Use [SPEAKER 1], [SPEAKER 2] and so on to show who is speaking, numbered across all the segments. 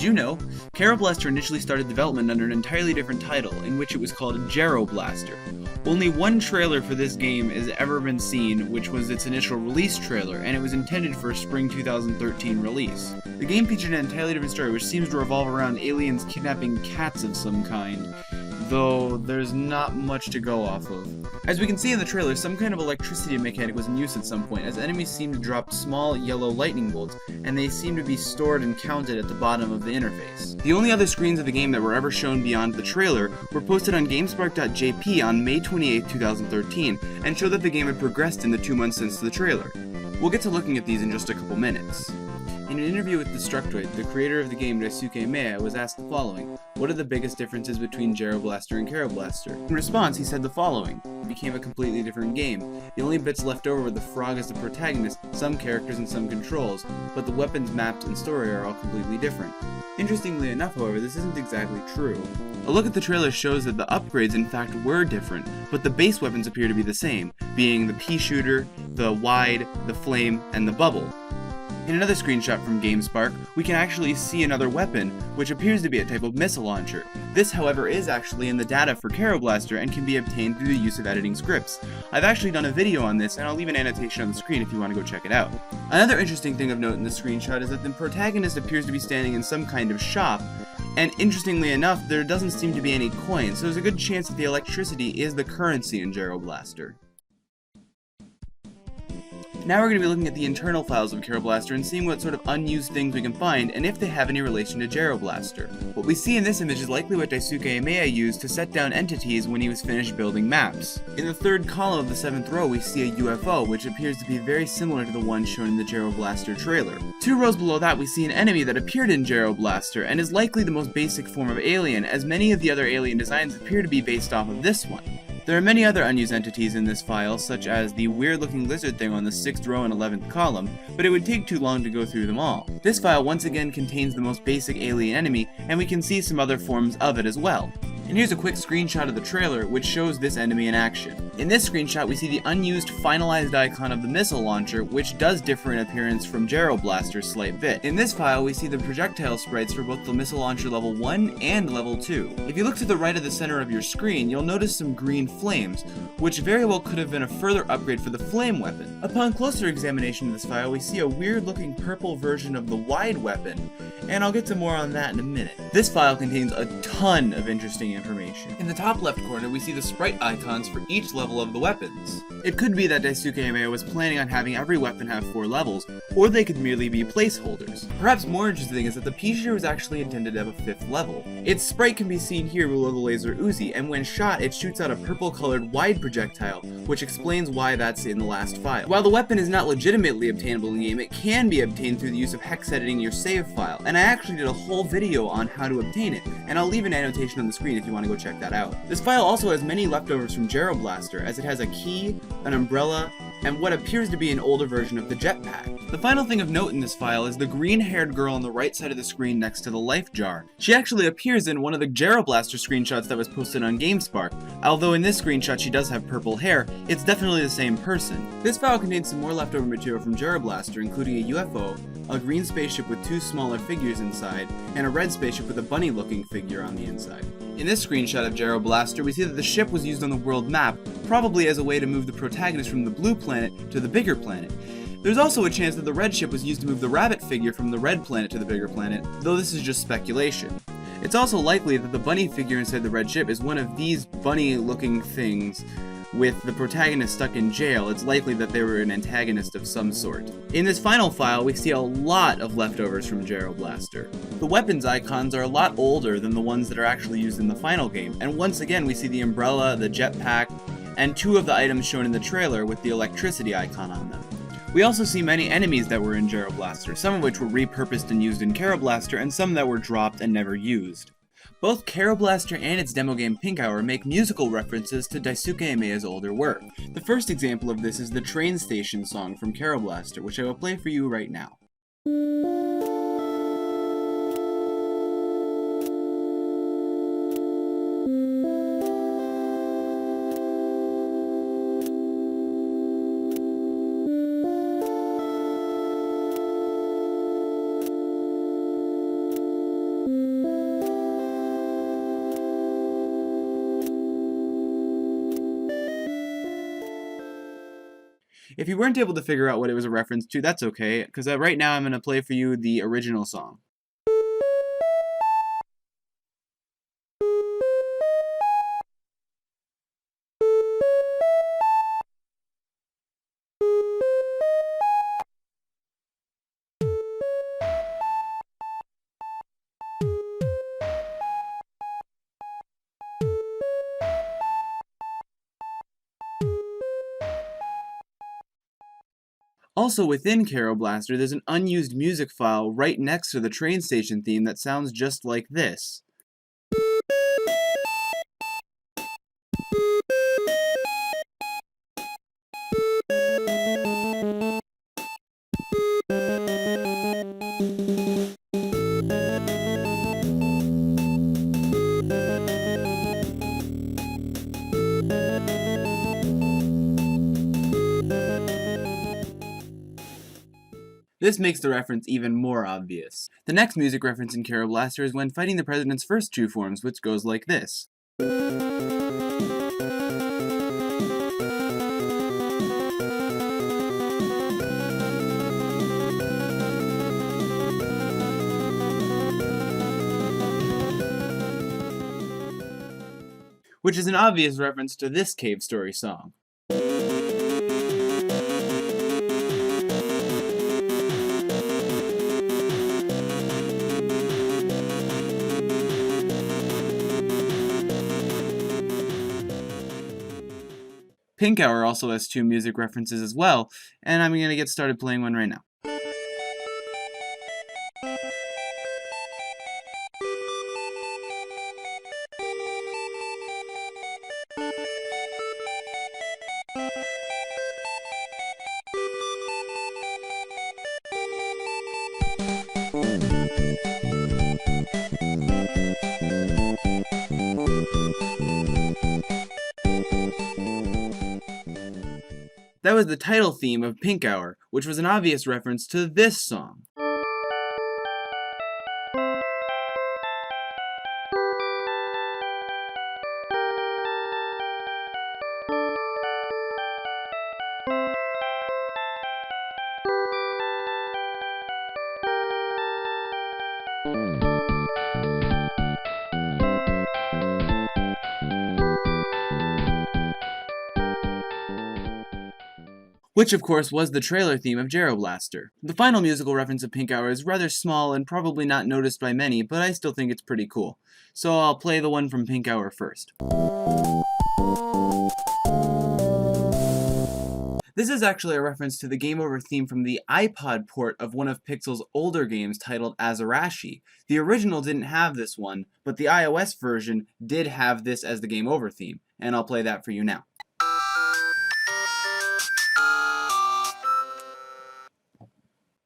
[SPEAKER 1] Did you know? Kero Blaster initially started development under an entirely different title, in which it was called Gero Blaster. Only one trailer for this game has ever been seen, which was its initial release trailer, and it was intended for a spring 2013 release. The game featured an entirely different story, which seems to revolve around aliens kidnapping cats of some kind, though there's not much to go off of. As we can see in the trailer, some kind of electricity mechanic was in use at some point, as enemies seem to drop small yellow lightning bolts, and they seem to be stored and counted at the bottom of the interface. The only other screens of the game that were ever shown beyond the trailer were posted on GameSpark.jp on May 28, 2013, and show that the game had progressed in the 2 months since the trailer. We'll get to looking at these in just a couple minutes. In an interview with Destructoid, the creator of the game Daisuke Meiya was asked the following: what are the biggest differences between Gero Blaster and Kero Blaster? In response, he said the following: it became a completely different game. The only bits left over were the frog as the protagonist, some characters and some controls, but the weapons, maps, and story are all completely different. Interestingly enough, however, this isn't exactly true. A look at the trailer shows that the upgrades in fact were different, but the base weapons appear to be the same, being the pea shooter, the wide, the flame, and the bubble. In another screenshot from GameSpark, we can actually see another weapon, which appears to be a type of missile launcher. This, however, is actually in the data for Kero Blaster and can be obtained through the use of editing scripts. I've actually done a video on this, and I'll leave an annotation on the screen if you want to go check it out. Another interesting thing of note in this screenshot is that the protagonist appears to be standing in some kind of shop, and interestingly enough, there doesn't seem to be any coins, so there's a good chance that the electricity is the currency in Gero Blaster. Now we're going to be looking at the internal files of Kero Blaster and seeing what sort of unused things we can find and if they have any relation to Gero Blaster. What we see in this image is likely what Daisuke Meiya used to set down entities when he was finished building maps. In the third column of the 7th row we see a UFO, which appears to be very similar to the one shown in the Gero Blaster trailer. 2 rows below that we see an enemy that appeared in Gero Blaster and is likely the most basic form of alien, as many of the other alien designs appear to be based off of this one. There are many other unused entities in this file, such as the weird-looking lizard thing on the 6th row and 11th column, but it would take too long to go through them all. This file once again contains the most basic alien enemy, and we can see some other forms of it as well. And here's a quick screenshot of the trailer, which shows this enemy in action. In this screenshot, we see the unused finalized icon of the missile launcher, which does differ in appearance from Gero Blaster's slight bit. In this file, we see the projectile sprites for both the missile launcher level 1 and level 2. If you look to the right of the center of your screen, you'll notice some green flames, which very well could have been a further upgrade for the flame weapon. Upon closer examination of this file, we see a weird-looking purple version of the wide weapon, and I'll get to more on that in a minute. This file contains a ton of interesting information. In the top left corner, we see the sprite icons for each level of the weapons. It could be that Daisuke Meiya was planning on having every weapon have 4 levels, or they could merely be placeholders. Perhaps more interesting is that the pea shooter was actually intended to have a 5th level. Its sprite can be seen here below the laser Uzi, and when shot, it shoots out a purple-colored wide projectile, which explains why that's in the last file. While the weapon is not legitimately obtainable in the game, it can be obtained through the use of hex editing your save file, and I actually did a whole video on how to obtain it, and I'll leave an annotation on the screen if you want to go check that out. This file also has many leftovers from Gero Blaster, as it has a key, an umbrella, and what appears to be an older version of the jetpack. The final thing of note in this file is the green-haired girl on the right side of the screen next to the life jar. She actually appears in one of the Gero Blaster screenshots that was posted on GameSpark. Although in this screenshot she does have purple hair, it's definitely the same person. This file contains some more leftover material from Gero Blaster, including a UFO, a green spaceship with 2 smaller figures inside, and a red spaceship with a bunny-looking figure on the inside. In this screenshot of Gero Blaster, we see that the ship was used on the world map, probably as a way to move the protagonist from the blue planet to the bigger planet. There's also a chance that the red ship was used to move the rabbit figure from the red planet to the bigger planet, though this is just speculation. It's also likely that the bunny figure inside the red ship is one of these bunny-looking things. With the protagonist stuck in jail, it's likely that they were an antagonist of some sort. In this final file, we see a lot of leftovers from Gero Blaster. The weapons icons are a lot older than the ones that are actually used in the final game, and once again we see the umbrella, the jetpack, and 2 of the items shown in the trailer with the electricity icon on them. We also see many enemies that were in Gero Blaster, some of which were repurposed and used in Kero Blaster, and some that were dropped and never used. Both Kero Blaster and its demo game Pink Hour make musical references to Daisuke Meiya's older work. The first example of this is the train station song from Kero Blaster, which I will play for you right now. If you weren't able to figure out what it was a reference to, that's okay, because right now I'm going to play for you the original song. Also within Kero Blaster, there's an unused music file right next to the train station theme that sounds just like this. This makes the reference even more obvious. The next music reference in Kero Blaster is when fighting the president's first two forms, which goes like this. Which is an obvious reference to this cave story song. Pink Hour also has two music references as well, and I'm going to get started playing one right now. That was the title theme of Pink Hour, which was an obvious reference to this song. Which of course was the trailer theme of Gero Blaster. The final musical reference of Pink Hour is rather small and probably not noticed by many, but I still think it's pretty cool. So I'll play the one from Pink Hour first. This is actually a reference to the Game Over theme from the iPod port of one of Pixel's older games titled Azarashi. The original didn't have this one, but the iOS version did have this as the Game Over theme, and I'll play that for you now.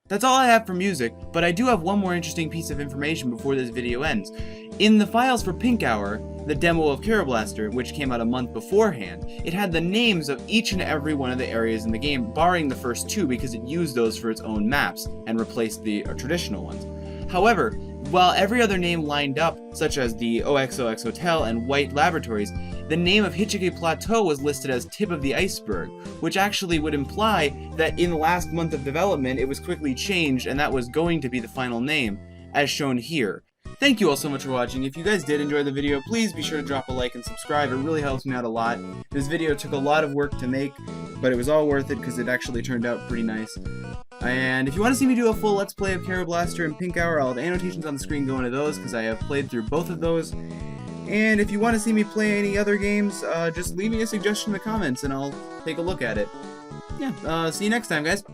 [SPEAKER 1] That's all I have for music, but I do have one more interesting piece of information before this video ends. In the files for Pink Hour, the demo of Kero Blaster, which came out a month beforehand, it had the names of each and every one of the areas in the game, barring the first two because it used those for its own maps and replaced the traditional ones. However, while every other name lined up, such as the OXOX Hotel and White Laboratories, the name of Hichike Plateau was listed as tip of the iceberg, which actually would imply that in the last month of development it was quickly changed and that was going to be the final name, as shown here. Thank you all so much for watching. If you guys did enjoy the video, please be sure to drop a like and subscribe. It really helps me out a lot. This video took a lot of work to make, but it was all worth it because it actually turned out pretty nice. And if you want to see me do a full Let's Play of Kero Blaster and Pink Hour, I'll have annotations on the screen going to those because I have played through both of those. And if you want to see me play any other games, just leave me a suggestion in the comments and I'll take a look at it. Yeah, see you next time, guys.